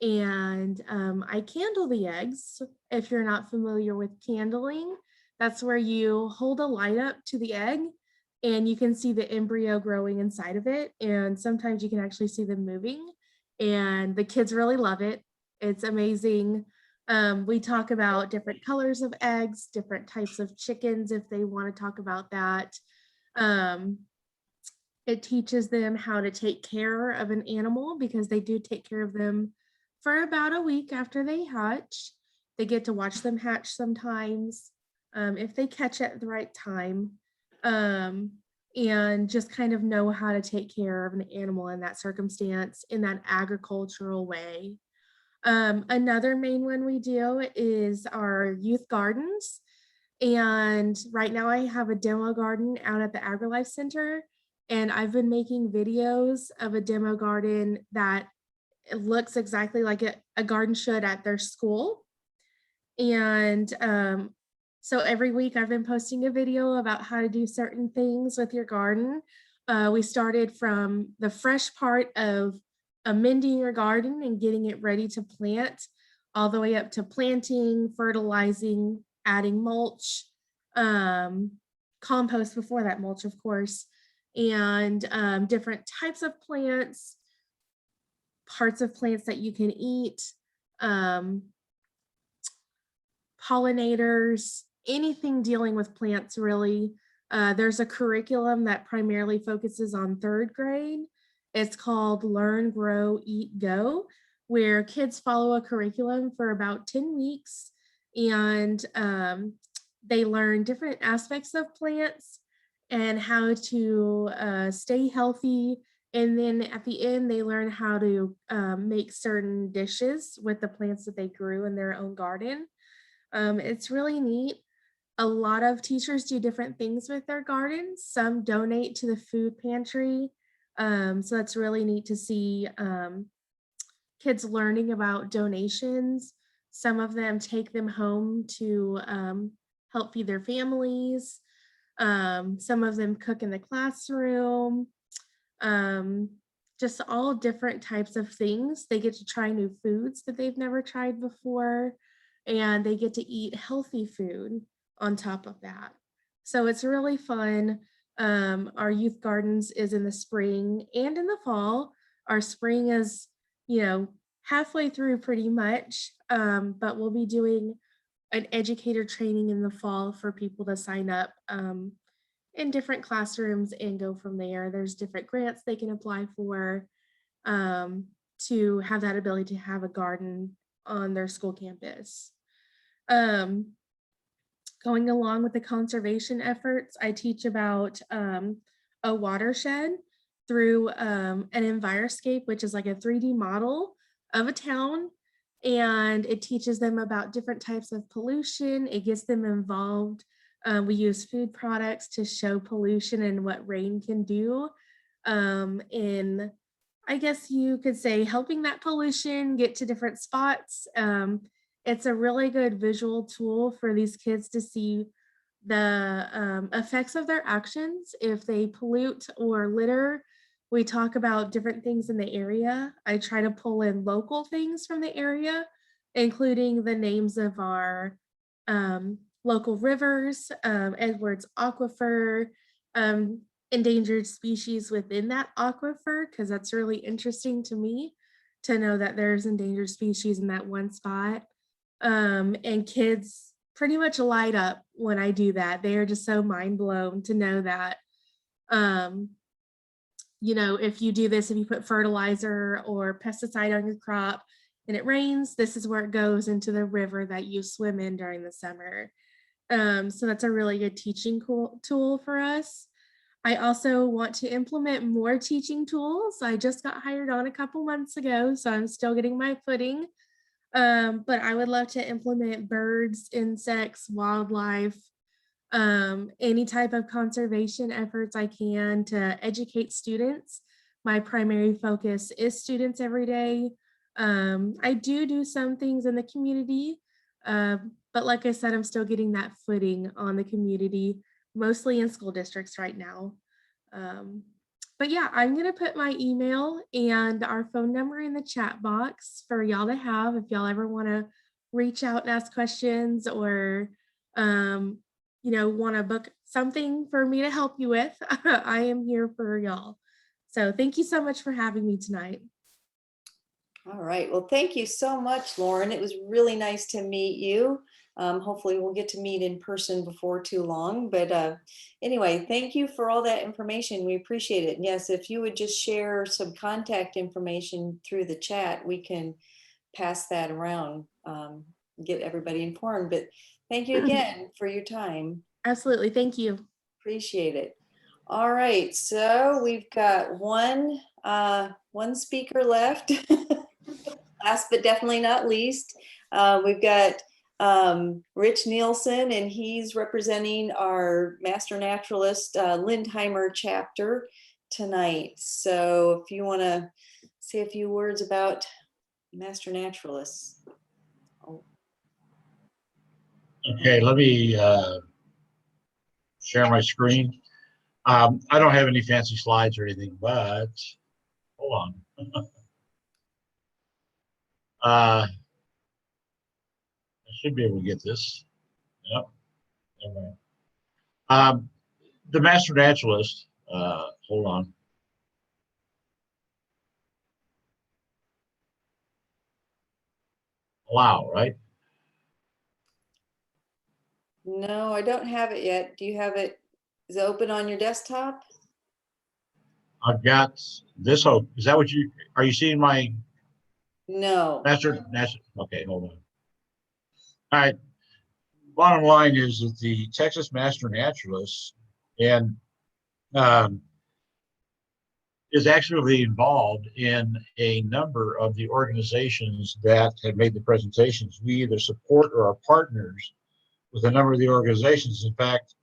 and I candle the eggs. If you're not familiar with candling, that's where you hold a light up to the egg and you can see the embryo growing inside of it. And sometimes you can actually see them moving, and the kids really love it. It's amazing. We talk about different colors of eggs, different types of chickens, if they want to talk about that. It teaches them how to take care of an animal, because they do take care of them for about a week after they hatch. They get to watch them hatch sometimes, if they catch it at the right time, and just kind of know how to take care of an animal in that circumstance, in that agricultural way. Another main one we do is our youth gardens. And right now I have a demo garden out at the AgriLife Center, and I've been making videos of a demo garden that it looks exactly like a garden should at their school. And so every week I've been posting a video about how to do certain things with your garden. We started from the fresh part of amending your garden and getting it ready to plant, all the way up to planting, fertilizing, adding mulch, compost before that mulch, of course, and different types of plants, parts of plants that you can eat, pollinators, anything dealing with plants, really. There's a curriculum that primarily focuses on 3rd grade. It's called Learn, Grow, Eat, Go, where kids follow a curriculum for about 10 weeks, and they learn different aspects of plants and how to stay healthy. And then at the end, they learn how to make certain dishes with the plants that they grew in their own garden. It's really neat. A lot of teachers do different things with their gardens. Some donate to the food pantry. So that's really neat to see kids learning about donations. Some of them take them home to help feed their families. Some of them cook in the classroom. Just all different types of things. They get to try new foods that they've never tried before, and they get to eat healthy food on top of that. So it's really fun. Our youth gardens is in the spring and in the fall. Our spring is, halfway through pretty much, but we'll be doing an educator training in the fall for people to sign up in different classrooms and go from there. There's different grants they can apply for to have that ability to have a garden on their school campus. Going along with the conservation efforts, I teach about a watershed through an Enviroscape, which is like a 3D model of a town. and it teaches them about different types of pollution. It gets them involved. We use food products to show pollution and what rain can do in, I guess you could say, helping that pollution get to different spots. It's a really good visual tool for these kids to see the effects of their actions. If they pollute or litter, we talk about different things in the area. I try to pull in local things from the area, including the names of our local rivers, Edwards Aquifer, endangered species within that aquifer, because that's really interesting to me to know that there's endangered species in that one spot. And kids pretty much light up when I do that. They are just so mind blown to know that, you know, if you do this, if you put fertilizer or pesticide on your crop and it rains, this is where it goes into the river that you swim in during the summer. So that's a really good teaching tool for us. I also want to implement more teaching tools. I just got hired on a couple months ago, so I'm still getting my footing. But I would love to implement birds, insects, wildlife, any type of conservation efforts I can to educate students. My primary focus is students every day. I do some things in the community, but like I said, I'm still getting that footing on the community, mostly in school districts right now. But yeah, I'm gonna put my email and our phone number in the chat box for y'all to have if y'all ever wanna reach out and ask questions, or you know, wanna book something for me to help you with. I am here for y'all. So thank you so much for having me tonight. All right. Well, thank you so much, Lauren. It was really nice to meet you. Hopefully we'll get to meet in person before too long. But anyway, thank you for all that information. We appreciate it. And yes, if you would just share some contact information through the chat, we can pass that around, get everybody informed. But thank you again for your time. Absolutely. Thank you. Appreciate it. All right. So we've got one speaker left. Last but definitely not least, we've got Rich Nielsen, and he's representing our Master Naturalist Lindheimer chapter tonight. So if you want to say a few words about Master Naturalists. Oh. Okay, let me share my screen. I don't have any fancy slides or anything, but hold on. I should be able to get this. Yep. Anyway. The Master Naturalist, hold on. Allow, right? No, I don't have it yet. Do you have it? Is it open on your desktop? I've got this open. Is that what are you seeing my No. Master? Okay, hold on. All right. Bottom line is that the Texas Master Naturalists and is actually involved in a number of the organizations that have made the presentations. We either support or are partners with a number of the organizations. In fact,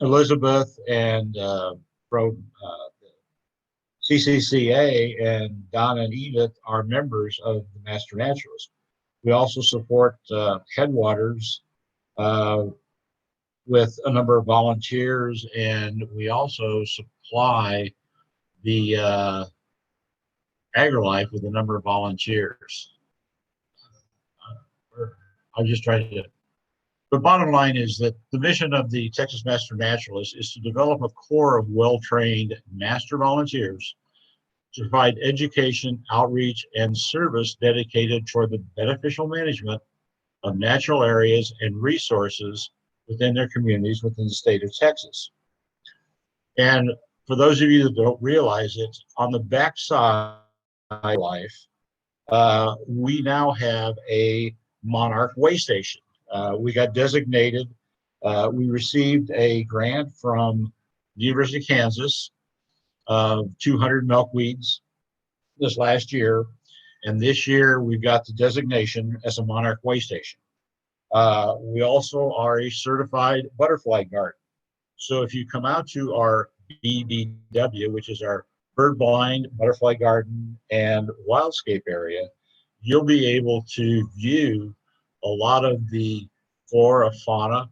Elizabeth and from CCCA and Donna and Edith are members of the Master Naturalists. We also support Headwaters with a number of volunteers, and we also supply the AgriLife with a number of volunteers. I'm just trying to. The bottom line is that the mission of the Texas Master Naturalists is to develop a core of well-trained master volunteers to provide education, outreach, and service dedicated toward the beneficial management of natural areas and resources within their communities within the state of Texas. And for those of you that don't realize it, on the backside of life, we now have a monarch way station. We got designated. We received a grant from the University of Kansas of 200 milkweeds this last year. And this year, we've got the designation as a monarch way station. We also are a certified butterfly garden. So if you come out to our BBW, which is our bird blind butterfly garden and wildscape area, you'll be able to view a lot of the flora, fauna,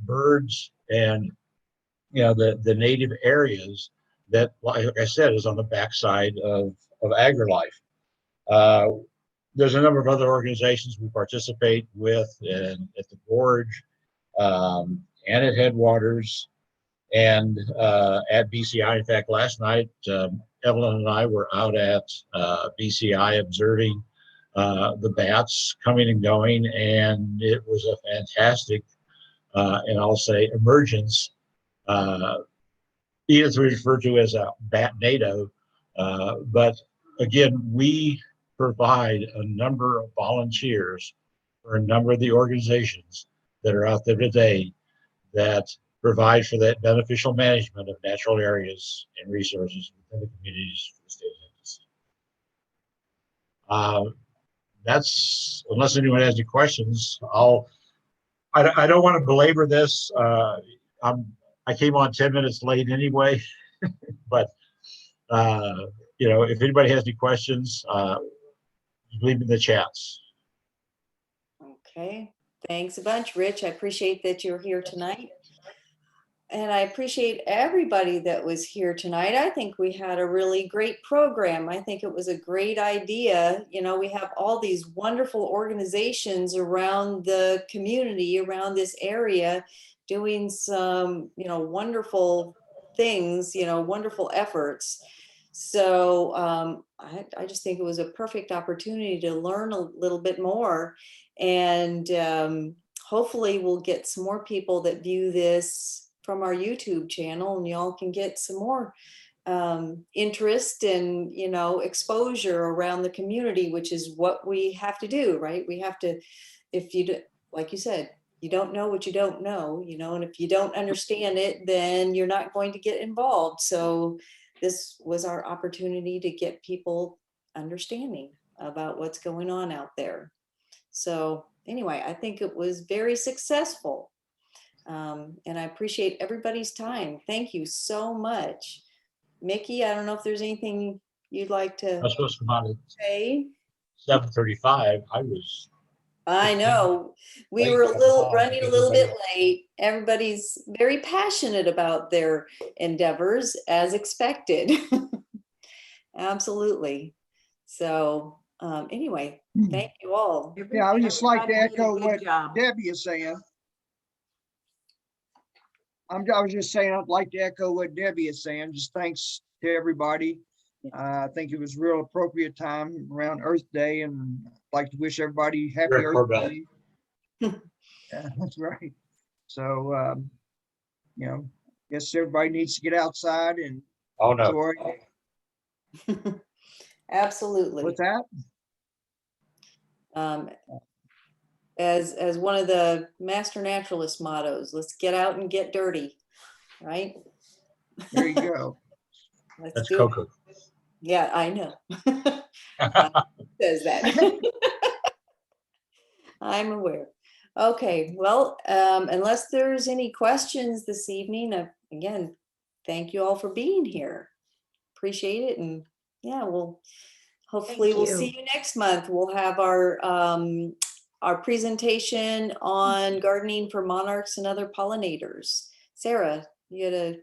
birds, and the native areas that, like I said, is on the backside of AgriLife. There's a number of other organizations we participate with at the Gorge, and at Headwaters, and at BCI. In fact, last night, Evelyn and I were out at BCI observing the bats coming and going, and it was a fantastic, and I'll say, emergence. Edith referred to as a bat NATO, but again, we provide a number of volunteers for a number of the organizations that are out there today that provide for that beneficial management of natural areas and resources within the communities for the state agency. That's, unless anyone has any questions, I don't want to belabor this. I came on 10 minutes late anyway, but if anybody has any questions, leave them in the chats. Okay, thanks a bunch, Rich. I appreciate that you're here tonight. And I appreciate everybody that was here tonight. I think we had a really great program. I think it was a great idea. We have all these wonderful organizations around the community, around this area, doing some, wonderful things, wonderful efforts. So I just think it was a perfect opportunity to learn a little bit more. And hopefully we'll get some more people that view this from our YouTube channel, and y'all can get some more interest and, exposure around the community, which is what we have to do, right? We have to, if you do, like you said, you don't know what you don't know, and if you don't understand it, then you're not going to get involved. So this was our opportunity to get people understanding about what's going on out there. So anyway, I think it was very successful. And I appreciate everybody's time. Thank you so much. Mickey, I don't know if there's anything you'd like I to was supposed to come out say. at 7:35. I know we Late. were running a little bit late. Everybody's very passionate about their endeavors, as expected. Absolutely. So anyway, thank you all. Yeah, I would just like to Everybody did a echo good what job. Debbie is saying. I was just saying, I'd like to echo what Debbie is saying. Just thanks to everybody. I think it was a real appropriate time around Earth Day, and I'd like to wish everybody happy Rick Earth Corbell. Day. Yeah, that's right. So, guess everybody needs to get outside and Oh no. enjoy. Absolutely. What's that? As one of the master naturalist mottos, let's get out and get dirty, right? There you go. Let's That's do Coco. it. Yeah, I know. Says that. I'm aware. Okay, well, unless there's any questions this evening, again, thank you all for being here. Appreciate it. And yeah, hopefully we'll see you next month. We'll have our presentation on gardening for monarchs and other pollinators. Sarah, you had a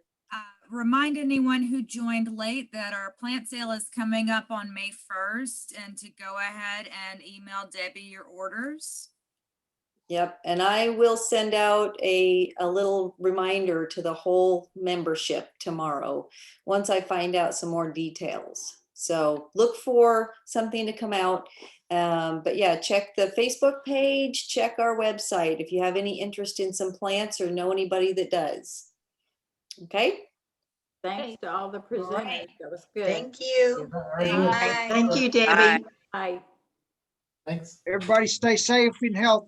remind anyone who joined late that our plant sale is coming up on May 1st, and to go ahead and email Debbie your orders. Yep, and I will send out a little reminder to the whole membership tomorrow once I find out some more details. So look for something to come out. But yeah, check the Facebook page, check our website if you have any interest in some plants or know anybody that does. Okay? Thanks to all the presenters. That was good. Thank you. Bye. Thank you, Debbie. Bye. Bye. Everybody stay safe and healthy.